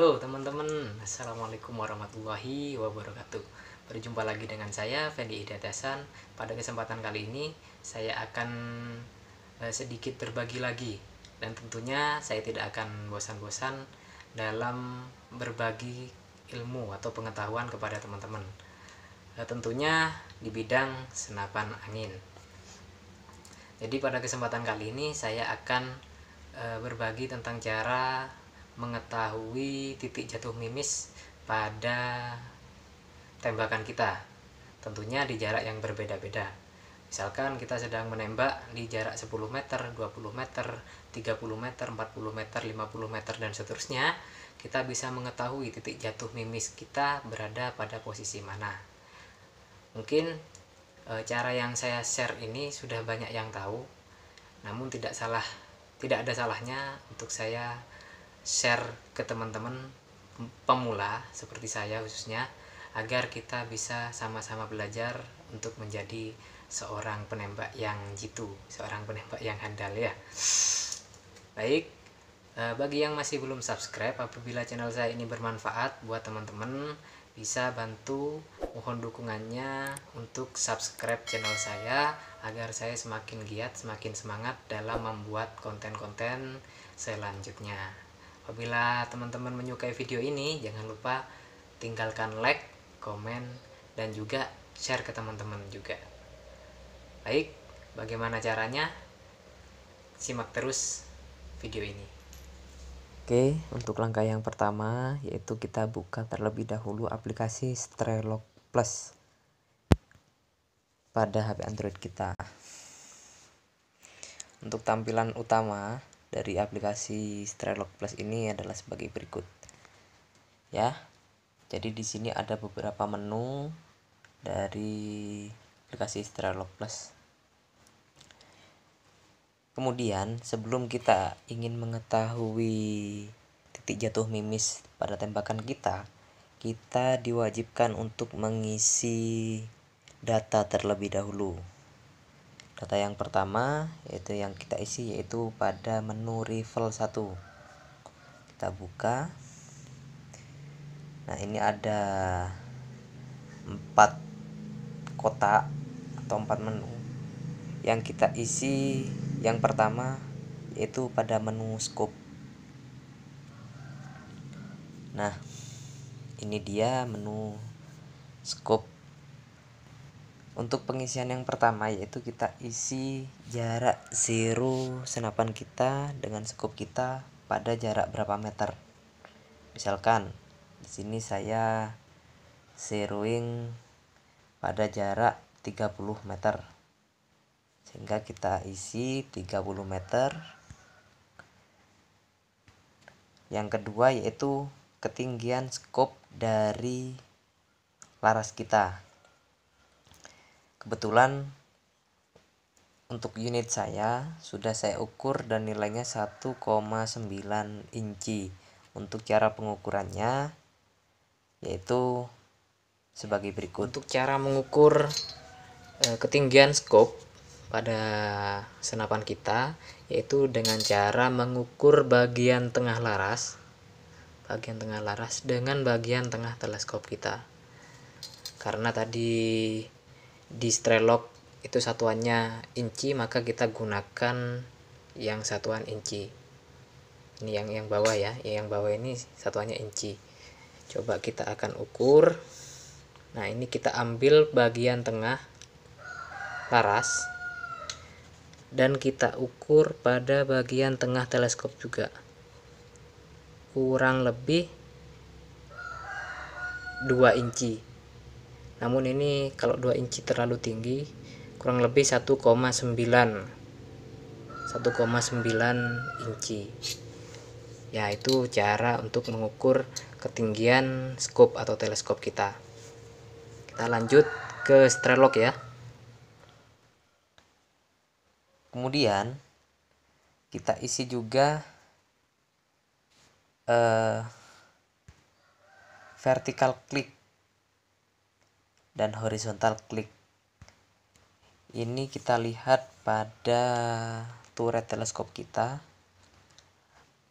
Halo teman-teman, Assalamualaikum warahmatullahi wabarakatuh. Berjumpa lagi dengan saya, Fendi Hidayat. Pada kesempatan kali ini, saya akan sedikit berbagi lagi. Dan tentunya saya tidak akan bosan-bosan dalam berbagi ilmu atau pengetahuan kepada teman-teman. Tentunya di bidang senapan angin. Jadi pada kesempatan kali ini, saya akan berbagi tentang cara mengetahui titik jatuh mimis pada tembakan kita, tentunya di jarak yang berbeda-beda. Misalkan kita sedang menembak di jarak 10 meter, 20 meter, 30 meter, 40 meter, 50 meter, dan seterusnya. Kita bisa mengetahui titik jatuh mimis kita berada pada posisi mana. Mungkin cara yang saya share ini sudah banyak yang tahu, namun tidak ada salahnya untuk saya share ke teman-teman pemula seperti saya khususnya, agar kita bisa sama-sama belajar untuk menjadi seorang penembak yang jitu, seorang penembak yang handal ya. Baik, bagi yang masih belum subscribe, apabila channel saya ini bermanfaat buat teman-teman, bisa bantu mohon dukungannya untuk subscribe channel saya agar saya semakin giat, semakin semangat dalam membuat konten-konten selanjutnya. Apabila teman-teman menyukai video ini, jangan lupa tinggalkan like, komen, dan juga share ke teman-teman juga. Baik, bagaimana caranya? Simak terus video ini. Oke, untuk langkah yang pertama yaitu kita buka terlebih dahulu aplikasi Strelok Plus pada HP Android kita. Untuk tampilan utama dari aplikasi Strelok Plus ini adalah sebagai berikut. Ya. Jadi di sini ada beberapa menu dari aplikasi Strelok Plus. Kemudian, sebelum kita ingin mengetahui titik jatuh mimis pada tembakan kita diwajibkan untuk mengisi data terlebih dahulu. Data yang pertama yaitu yang kita isi yaitu pada menu rifle 1. Kita buka. Nah, ini ada 4 kotak atau 4 menu. Yang kita isi yang pertama yaitu pada menu scope. Nah, ini dia menu scope. Untuk pengisian yang pertama yaitu kita isi jarak zero senapan kita dengan scope kita pada jarak berapa meter. Misalkan di sini saya zeroing pada jarak 30 meter. Sehingga kita isi 30 meter. Yang kedua yaitu ketinggian scope dari laras kita. Kebetulan untuk unit saya sudah saya ukur dan nilainya 1,9 inci. Untuk cara pengukurannya yaitu sebagai berikut. Untuk cara mengukur ketinggian scope pada senapan kita yaitu dengan cara mengukur bagian tengah laras dengan bagian tengah teleskop kita. Karena tadi di Strelok itu satuannya inci, maka kita gunakan yang satuan inci. Ini yang bawah ya, yang bawah ini satuannya inci. Coba kita akan ukur. Nah, ini kita ambil bagian tengah laras dan kita ukur pada bagian tengah teleskop juga, kurang lebih 2 inci. Namun ini kalau 2 inci terlalu tinggi, kurang lebih 1,9 inci. Ya, itu cara untuk mengukur ketinggian scope atau teleskop kita. Kita lanjut ke Strelok ya. Kemudian kita isi juga vertical click dan horizontal click. Ini kita lihat pada turret teleskop kita.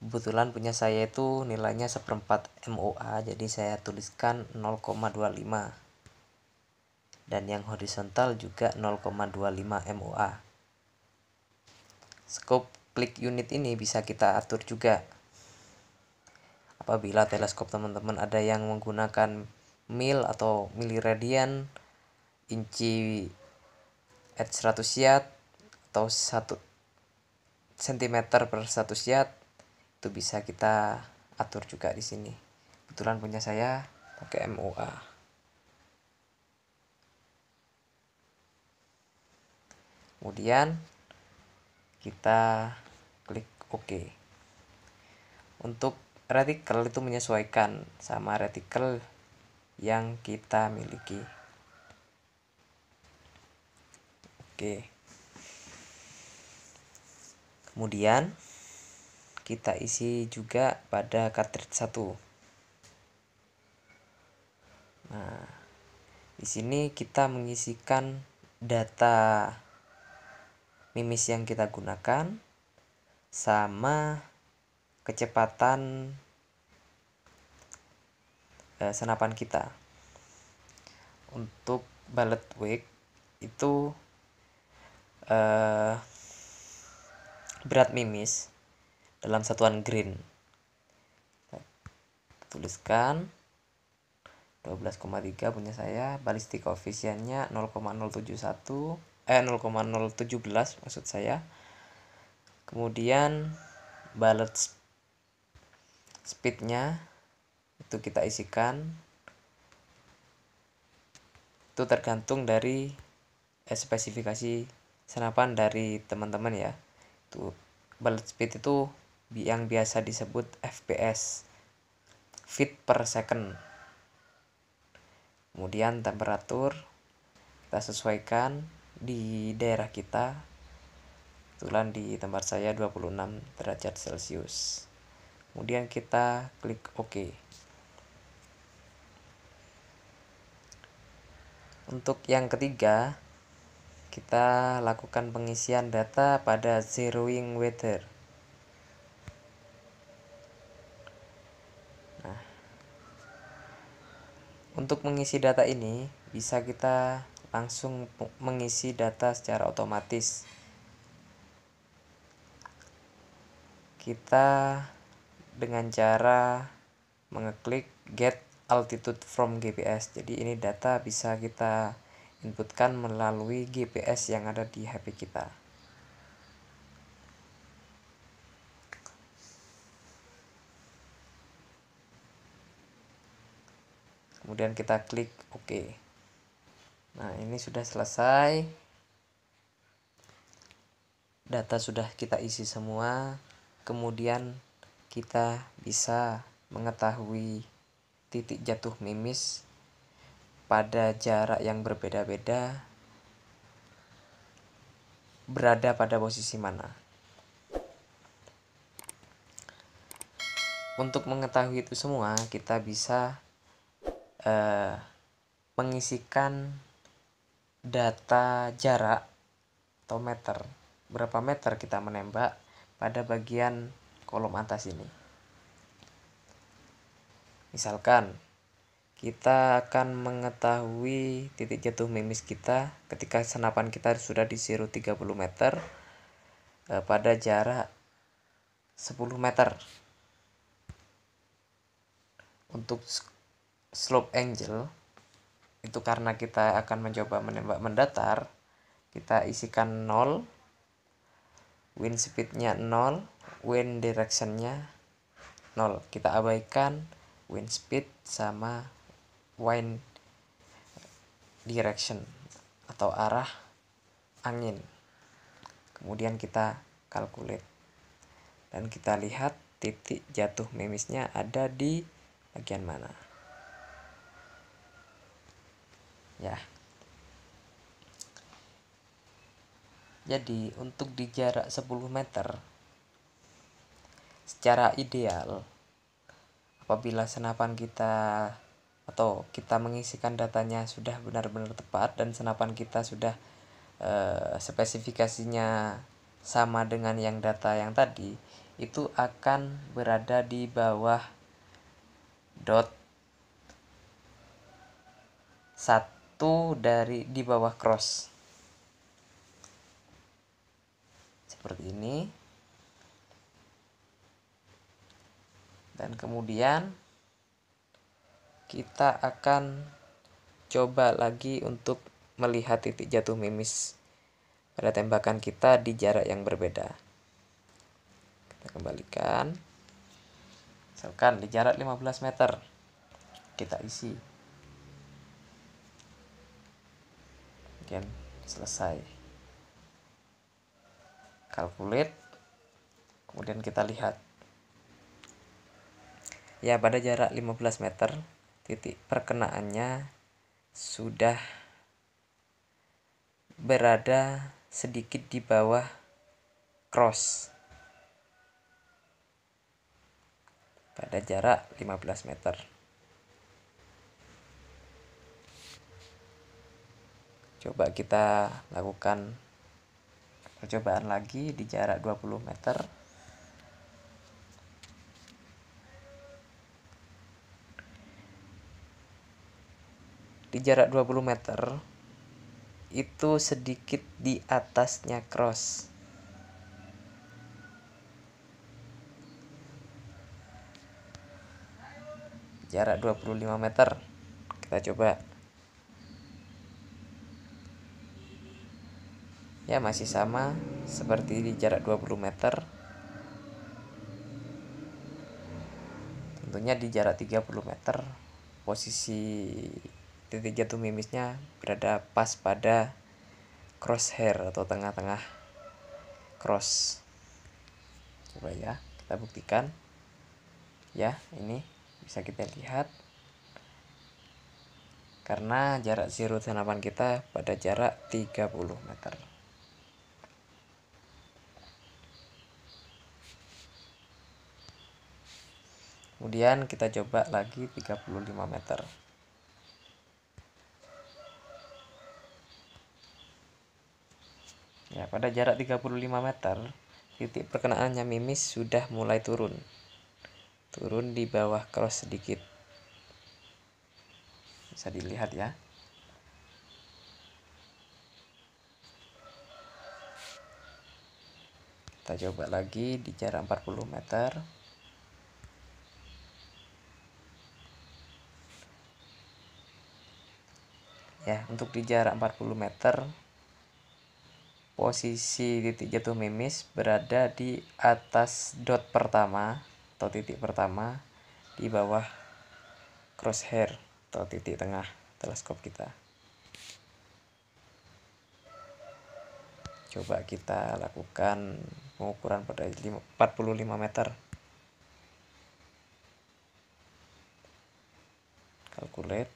Kebetulan punya saya itu nilainya 1/4 MOA, jadi saya tuliskan 0,25, dan yang horizontal juga 0,25 MOA. Scope klik unit ini bisa kita atur juga. Apabila teleskop teman-teman ada yang menggunakan mil atau miliradian, inci at 100 yard, atau 1 cm per 100 yard, itu bisa kita atur juga di sini. Kebetulan punya saya pakai MOA. Kemudian kita klik OK. Untuk retikel itu menyesuaikan sama retikel yang kita miliki. Oke. Kemudian kita isi juga pada cartridge 1. Nah, di sini kita mengisikan data mimis yang kita gunakan sama kecepatan senapan kita. Untuk bullet weight itu berat mimis dalam satuan grain. Tuliskan 12,3 punya saya, ballistic coefficientnya 0,071 0,017 maksud saya. Kemudian bullet speednya itu kita isikan, itu tergantung dari spesifikasi senapan dari teman-teman ya. Itu bullet speed itu yang biasa disebut FPS, feet per second. Kemudian temperatur kita sesuaikan di daerah kita. Kebetulan di tempat saya 26 derajat Celcius. Kemudian kita klik OK. Untuk yang ketiga, kita lakukan pengisian data pada zeroing weather. Nah, untuk mengisi data ini bisa kita langsung mengisi data secara otomatis. Kita dengan cara mengeklik get altitude from GPS. Jadi ini data bisa kita inputkan melalui GPS yang ada di HP kita. Kemudian kita klik OK. Nah, ini sudah selesai. Data sudah kita isi semua. Kemudian kita bisa mengetahui titik jatuh mimis pada jarak yang berbeda-beda berada pada posisi mana. Untuk mengetahui itu semua, kita bisa mengisikan data jarak atau meter, berapa meter kita menembak pada bagian kolom atas ini. Misalkan kita akan mengetahui titik jatuh mimis kita ketika senapan kita sudah di 30 meter pada jarak 10 meter. Untuk slope angle itu karena kita akan mencoba menembak mendatar, kita isikan 0, wind speednya 0, wind directionnya 0. Kita abaikan wind speed sama wind direction atau arah angin. Kemudian kita calculate dan kita lihat titik jatuh mimisnya ada di bagian mana ya. Jadi untuk di jarak 10 meter secara ideal, apabila senapan kita atau kita mengisikan datanya sudah benar-benar tepat dan senapan kita sudah spesifikasinya sama dengan yang data yang tadi, itu akan berada di bawah dot 1 di bawah cross. Seperti ini. Dan kemudian kita akan coba lagi untuk melihat titik jatuh mimis pada tembakan kita di jarak yang berbeda. Kita kembalikan. Misalkan di jarak 15 meter. Kita isi. Kemudian selesai. Calculate. Kemudian kita lihat. Ya, pada jarak 15 meter, titik perkenaannya sudah berada sedikit di bawah cross. Pada jarak 15 meter. Coba kita lakukan percobaan lagi di jarak 20 meter. Di jarak 20 meter itu sedikit di atasnya cross. Jarak 25 meter. Kita coba. Ya, masih sama seperti di jarak 20 meter. Tentunya di jarak 30 meter posisi titik jatuh mimisnya berada pas pada crosshair atau tengah-tengah cross. Coba ya, kita buktikan. Ya, ini bisa kita lihat. Karena jarak zero senapan kita pada jarak 30 meter. Kemudian kita coba lagi 35 meter. Ya, pada jarak 35 meter, titik perkenaannya mimis sudah mulai turun. Turun di bawah cross sedikit. Bisa dilihat ya. Kita coba lagi di jarak 40 meter. Ya, untuk di jarak 40 meter posisi titik jatuh mimis berada di atas dot pertama atau titik pertama di bawah crosshair atau titik tengah teleskop kita. Coba kita lakukan pengukuran pada 45 meter. Calculate.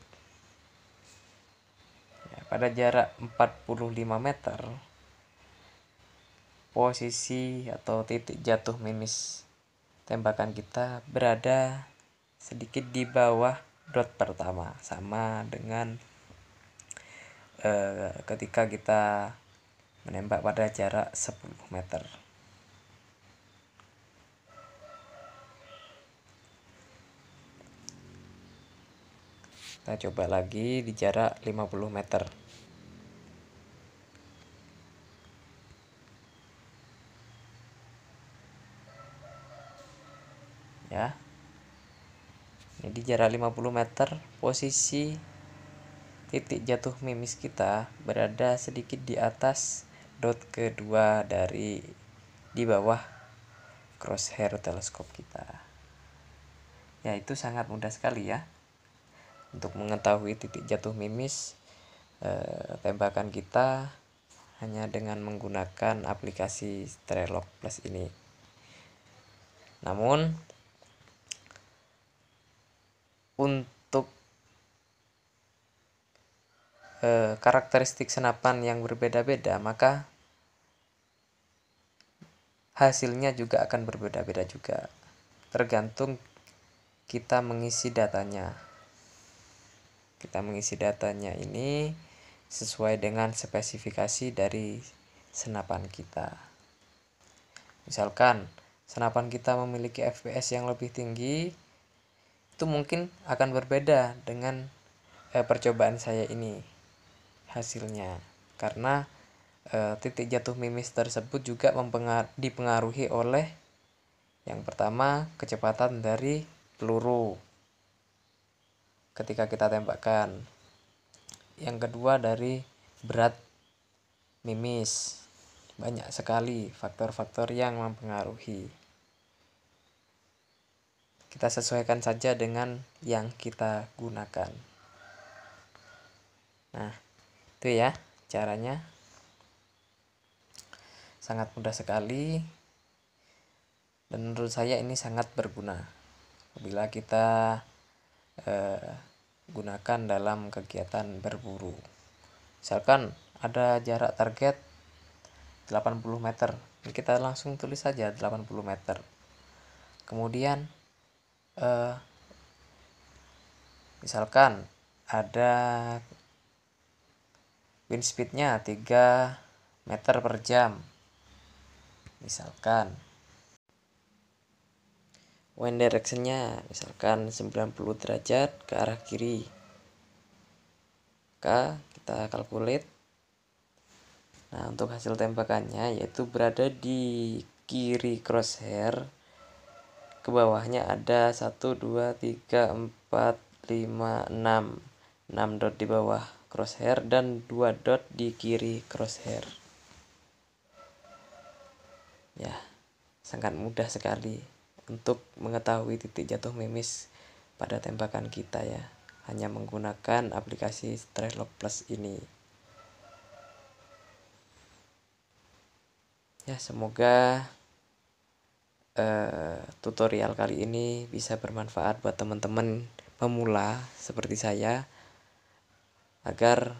Ya, pada jarak 45 meter posisi atau titik jatuh mimis tembakan kita berada sedikit di bawah dot pertama, sama dengan ketika kita menembak pada jarak 10 meter. Kita coba lagi di jarak 50 meter. Ya. Ini di jarak 50 meter posisi titik jatuh mimis kita berada sedikit di atas dot kedua di bawah crosshair teleskop kita. Ya, itu sangat mudah sekali ya untuk mengetahui titik jatuh mimis tembakan kita hanya dengan menggunakan aplikasi Strelok Plus ini. Namun untuk karakteristik senapan yang berbeda-beda, maka hasilnya juga akan berbeda-beda juga, tergantung kita mengisi datanya. Kita mengisi datanya ini sesuai dengan spesifikasi dari senapan kita. Misalkan senapan kita memiliki FPS yang lebih tinggi, itu mungkin akan berbeda dengan percobaan saya ini hasilnya, karena titik jatuh mimis tersebut juga dipengaruhi oleh yang pertama kecepatan dari peluru ketika kita tembakkan, yang kedua dari berat mimis. Banyak sekali faktor-faktor yang mempengaruhi. Kita sesuaikan saja dengan yang kita gunakan. Nah, itu ya caranya. Sangat mudah sekali. Dan menurut saya ini sangat berguna apabila kita gunakan dalam kegiatan berburu. Misalkan ada jarak target 80 meter, kita langsung tulis saja 80 meter. Kemudian misalkan ada wind speednya 3 meter per jam, misalkan wind directionnya misalkan 90 derajat ke arah kiri, maka kita calculate. Nah, untuk hasil tembakannya yaitu berada di kiri crosshair, ke bawahnya ada 1, 2, 3, 4, 5, 6 dot di bawah crosshair dan 2 dot di kiri crosshair. Ya, sangat mudah sekali untuk mengetahui titik jatuh mimis pada tembakan kita ya, hanya menggunakan aplikasi Strikelock Plus ini. Ya, semoga tutorial kali ini bisa bermanfaat buat teman-teman pemula seperti saya, agar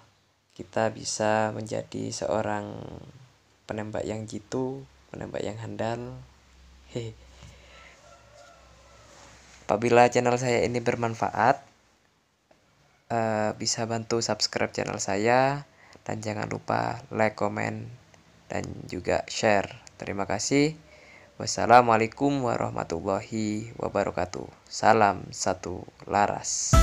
kita bisa menjadi seorang penembak yang jitu, penembak yang handal. Apabila channel saya ini bermanfaat, bisa bantu subscribe channel saya, dan jangan lupa like, komen, dan juga share. Terima kasih. Wassalamualaikum warahmatullahi wabarakatuh. Salam satu laras.